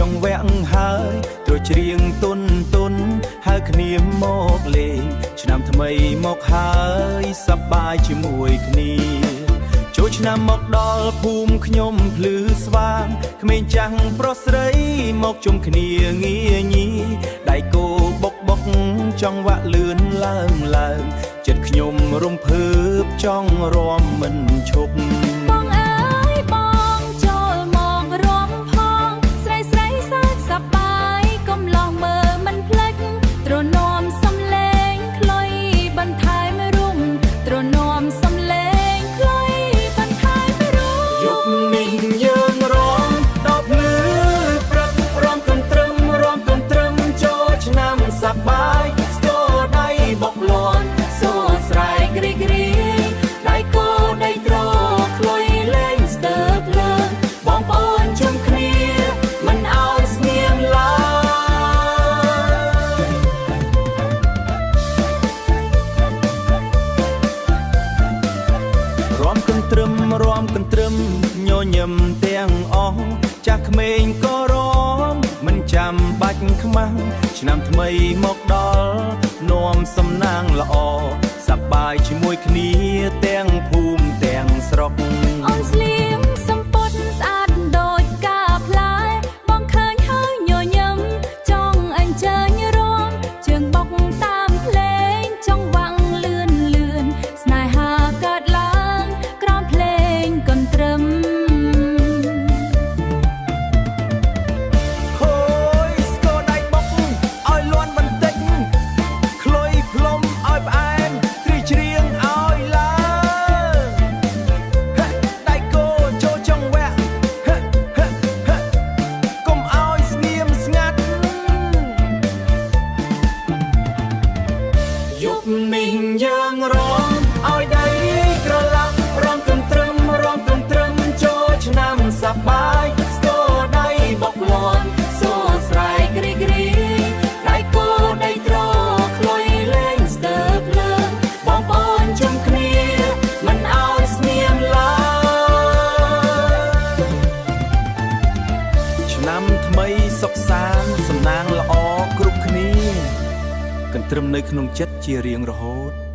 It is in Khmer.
ចង្វាក់ហើយទ្រច្រៀងទុនហៅគ្នាមកលេងឆ្នាំថ្មីមកហើយសប្បាយជាមួយគ្នាចូលឆ្នាំមកដល់ភូមិខ្ញុំភ្លឺស្វាងក្មេងចាស់ប្រុសស្រីមកជុំគ្នាងាញីដៃគោបុកចង្វាក់លឿនឡើងចិត្តខ្ញុំរំភើបចង់រាំមិនឈប់បងអើយបងចូលមករំផងស្រីសើចសប្បាយកុំឡោះមើលមិនភ្លេចទ្រនោមសំលេងខ្លុយបន្ថែមរុំទ្រនោមសំលេងខ្លុយបន្ថែមរុំយប់នេះយើងរាំដល់ភ្លឺព្រឹករាំកន្ទ្រឹមចូលឆ្នាំសប្បាយស្ទោដៃបុកលន់សួស្ដីគ្រីដៃគោដៃត្រខ្លុយលេងស្ទើរភ្លើងបងប្អូនជុំគ្នាមិនឲ្យស្ងៀមឡើយរាំកន្ទ្រឹមញញឹមទាំងអស់ចាស់ក្មេងក៏រាំមិនចាំបាច់ខ្មាំងឆ្នាំថ្មីមកដល់នាំសំណាងល្អសប្បាយជាមួយគ្នាទាំងភូមិទាំងស្រុកអូនស្លៀមសំពត់ស្អាតដូចកាផ្លែបងឃើញហើយញញឹមចង់អញ្ជើញរាំជើងបុកតាមភ្លេងចង្វាក់លឿនស្នេហាកើតឡើងក្រោមភ្លេងកន្ទ្រឹមនេះយើងរាំឲ្យដៃក្រឡាប់រាំកន្ទ្រឹមចូលឆ្នាំសប្បាយស្ទោដៃបុកលន់សួស្ដីគ្រីដៃគោដៃត្រខ្លុយលេងស្ទើរភ្លើងបងប្អូនជុំគ្នាមិនឲ្យស្ងៀមឡើយឆ្នាំថ្មីសុខសាន្តសំណាងល្អគ្រប់គ្នាកន្ទ្រឹមនៅក្នុងចិត្តជារៀងរហូត